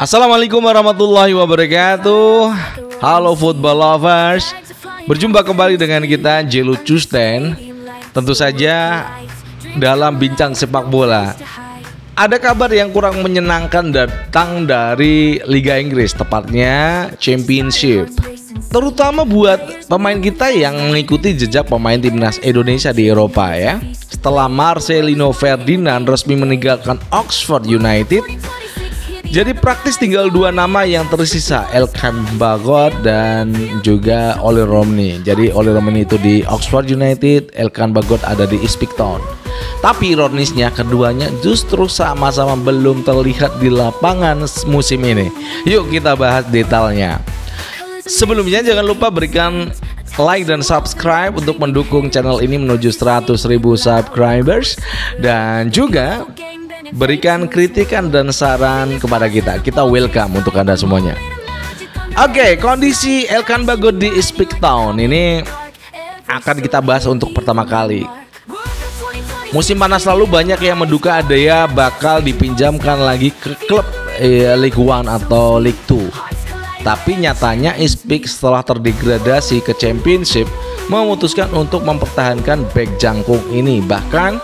Assalamualaikum warahmatullahi wabarakatuh. Halo football lovers, berjumpa kembali dengan kita Jelu Custen. Tentu saja dalam bincang sepak bola, ada kabar yang kurang menyenangkan datang dari Liga Inggris, tepatnya Championship. Terutama buat pemain kita yang mengikuti jejak pemain timnas Indonesia di Eropa ya. Setelah Marcelino Ferdinand resmi meninggalkan Oxford United, jadi praktis tinggal dua nama yang tersisa, Elkan Bagot dan juga Ollie Romney. Jadi Ollie Romney itu di Oxford United, Elkan Bagot ada di Ipswich Town. Tapi ironisnya keduanya justru sama-sama belum terlihat di lapangan musim ini. Yuk kita bahas detailnya. Sebelumnya jangan lupa berikan like dan subscribe untuk mendukung channel ini menuju 100.000 subscribers. Dan juga berikan kritikan dan saran kepada kita. Kita welcome untuk Anda semuanya. Oke, kondisi Elkan Bagot di Ipswich Town ini akan kita bahas untuk pertama kali. Musim panas lalu banyak yang menduga Adea bakal dipinjamkan lagi ke klub League One atau League Two. Tapi nyatanya Ipswich setelah terdegradasi ke Championship memutuskan untuk mempertahankan bek jangkung ini, bahkan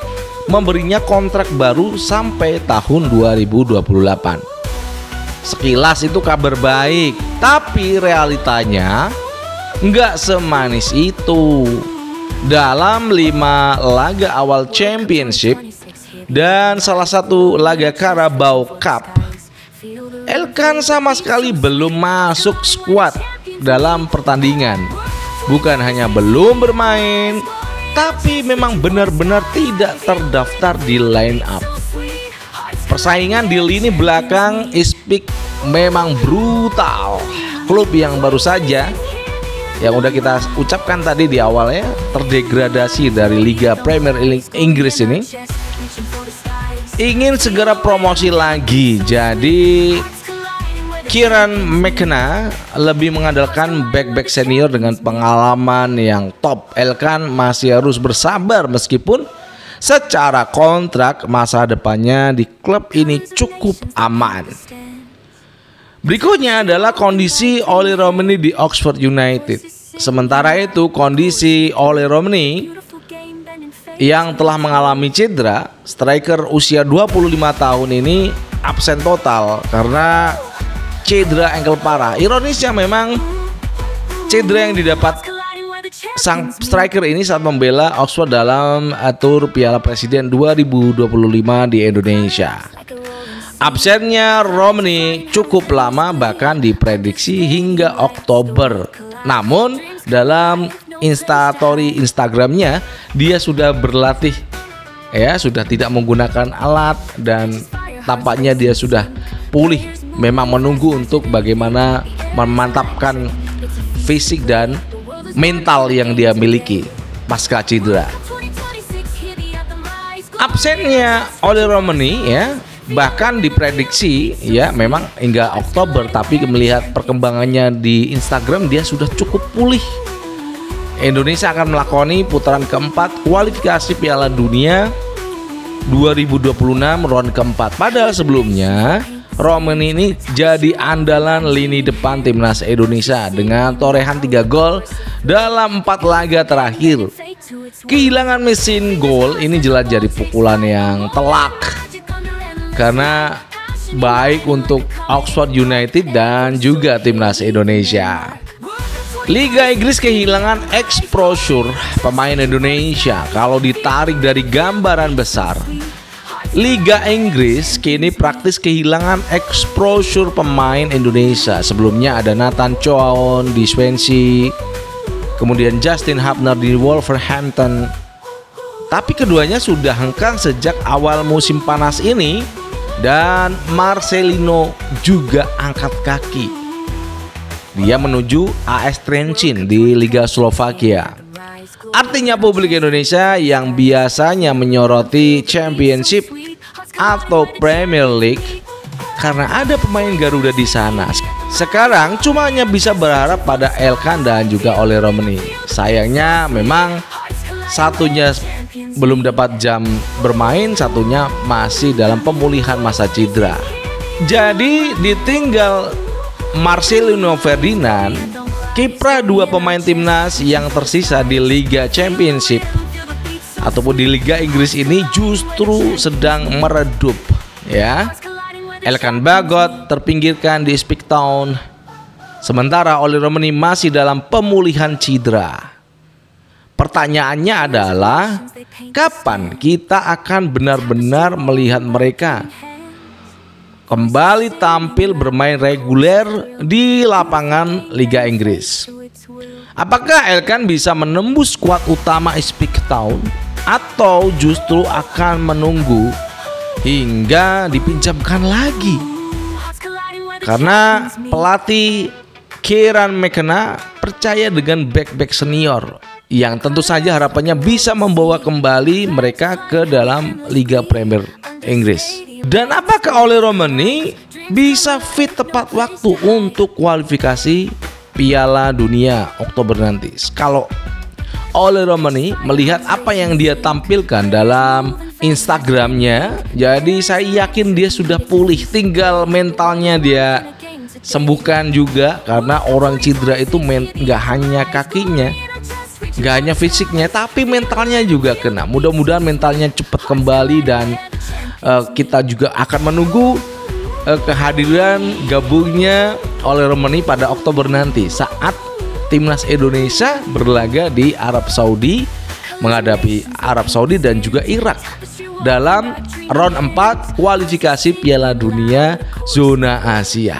memberinya kontrak baru sampai tahun 2028. Sekilas itu kabar baik, tapi realitanya nggak semanis itu. Dalam 5 laga awal Championship dan salah satu laga Carabao Cup, Elkan sama sekali belum masuk skuad dalam pertandingan. Bukan hanya belum bermain, tapi memang benar-benar tidak terdaftar di line up. Persaingan di lini belakang Ipswich memang brutal. Klub yang baru saja, yang udah kita ucapkan tadi di awalnya, terdegradasi dari Liga Premier League Inggris ini, ingin segera promosi lagi. Jadi Kieran McKenna lebih mengandalkan back-back senior dengan pengalaman yang top. Elkan masih harus bersabar meskipun secara kontrak masa depannya di klub ini cukup aman. Berikutnya adalah kondisi Ollie Romney di Oxford United. Sementara itu kondisi Ollie Romney yang telah mengalami cedera, striker usia 25 tahun ini absen total karena cedera ankle parah. Ironisnya memang cedera yang didapat sang striker ini saat membela Oxford dalam tur Piala Presiden 2025 di Indonesia. Absennya Romney cukup lama, bahkan diprediksi hingga Oktober. Namun dalam instastory Instagramnya dia sudah berlatih ya, sudah tidak menggunakan alat dan tampaknya dia sudah pulih. Memang menunggu untuk bagaimana memantapkan fisik dan mental yang dia miliki pasca cedera. Absennya Ollie Romney ya bahkan diprediksi ya memang hingga Oktober, tapi melihat perkembangannya di Instagram dia sudah cukup pulih. Indonesia akan melakoni putaran keempat kualifikasi Piala Dunia 2026 round keempat. Padahal sebelumnya Romney ini jadi andalan lini depan timnas Indonesia dengan torehan 3 gol dalam 4 laga terakhir. Kehilangan mesin gol ini jelas jadi pukulan yang telak, karena baik untuk Oxford United dan juga timnas Indonesia. Liga Inggris kehilangan exposure pemain Indonesia. Kalau ditarik dari gambaran besar, Liga Inggris kini praktis kehilangan exposure pemain Indonesia. Sebelumnya ada Nathan Chow di Swansea, kemudian Justin Hubner di Wolverhampton. Tapi keduanya sudah hengkang sejak awal musim panas ini, dan Marcelino juga angkat kaki. Dia menuju AS Trencin di Liga Slovakia. Artinya publik Indonesia yang biasanya menyoroti Championship atau Premier League karena ada pemain Garuda di sana, sekarang cuma hanya bisa berharap pada Elkan dan juga Ollie Romney. Sayangnya memang satunya belum dapat jam bermain, satunya masih dalam pemulihan masa cedera. Jadi ditinggal Marcelino Ferdinand, kiprah dua pemain timnas yang tersisa di Liga Championship ataupun di Liga Inggris ini justru sedang meredup ya. Elkan Bagot terpinggirkan di Ipswich Town, sementara Oleh Romani masih dalam pemulihan cedera. Pertanyaannya adalah, kapan kita akan benar-benar melihat mereka kembali tampil bermain reguler di lapangan Liga Inggris? Apakah Elkan bisa menembus skuad utama Ipswich Town atau justru akan menunggu hingga dipinjamkan lagi? Karena pelatih Kieran McKenna percaya dengan back-back senior yang tentu saja harapannya bisa membawa kembali mereka ke dalam Liga Premier Inggris. Dan apakah Oleh Romani bisa fit tepat waktu untuk kualifikasi Piala Dunia Oktober nanti? Kalau Oleh Romani melihat apa yang dia tampilkan dalam Instagramnya, jadi saya yakin dia sudah pulih, tinggal mentalnya dia sembuhkan juga. Karena orang cedera itu nggak hanya kakinya, nggak hanya fisiknya, tapi mentalnya juga kena. Mudah-mudahan mentalnya cepat kembali dan kita juga akan menunggu kehadiran gabungnya Oleh Romani pada Oktober nanti saat timnas Indonesia berlaga di Arab Saudi menghadapi Arab Saudi dan juga Irak dalam round 4 kualifikasi Piala Dunia zona Asia.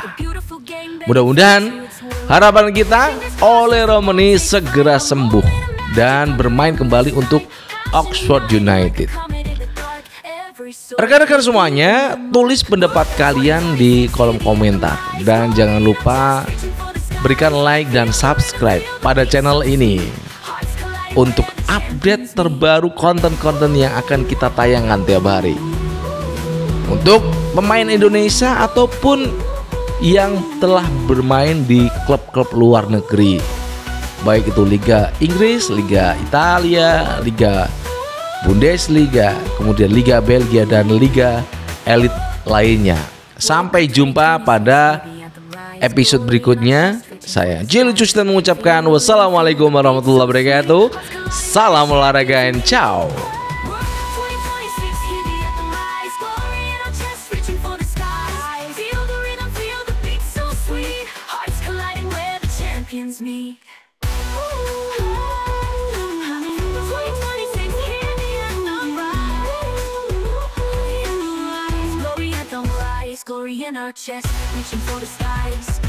Mudah-mudahan harapan kita Oleh Romani segera sembuh dan bermain kembali untuk Oxford United. Rekan-rekan semuanya, tulis pendapat kalian di kolom komentar dan jangan lupa berikan like dan subscribe pada channel ini untuk update terbaru konten-konten yang akan kita tayangkan tiap hari untuk pemain Indonesia ataupun yang telah bermain di klub-klub luar negeri, baik itu Liga Inggris, Liga Italia, Liga Bundesliga, kemudian Liga Belgia dan Liga elit lainnya. Sampai jumpa pada episode berikutnya. Saya Jelly Justin mengucapkan wassalamualaikum warahmatullahi wabarakatuh. Salam olahraga and ciao. Glory in our chest, reaching for the skies.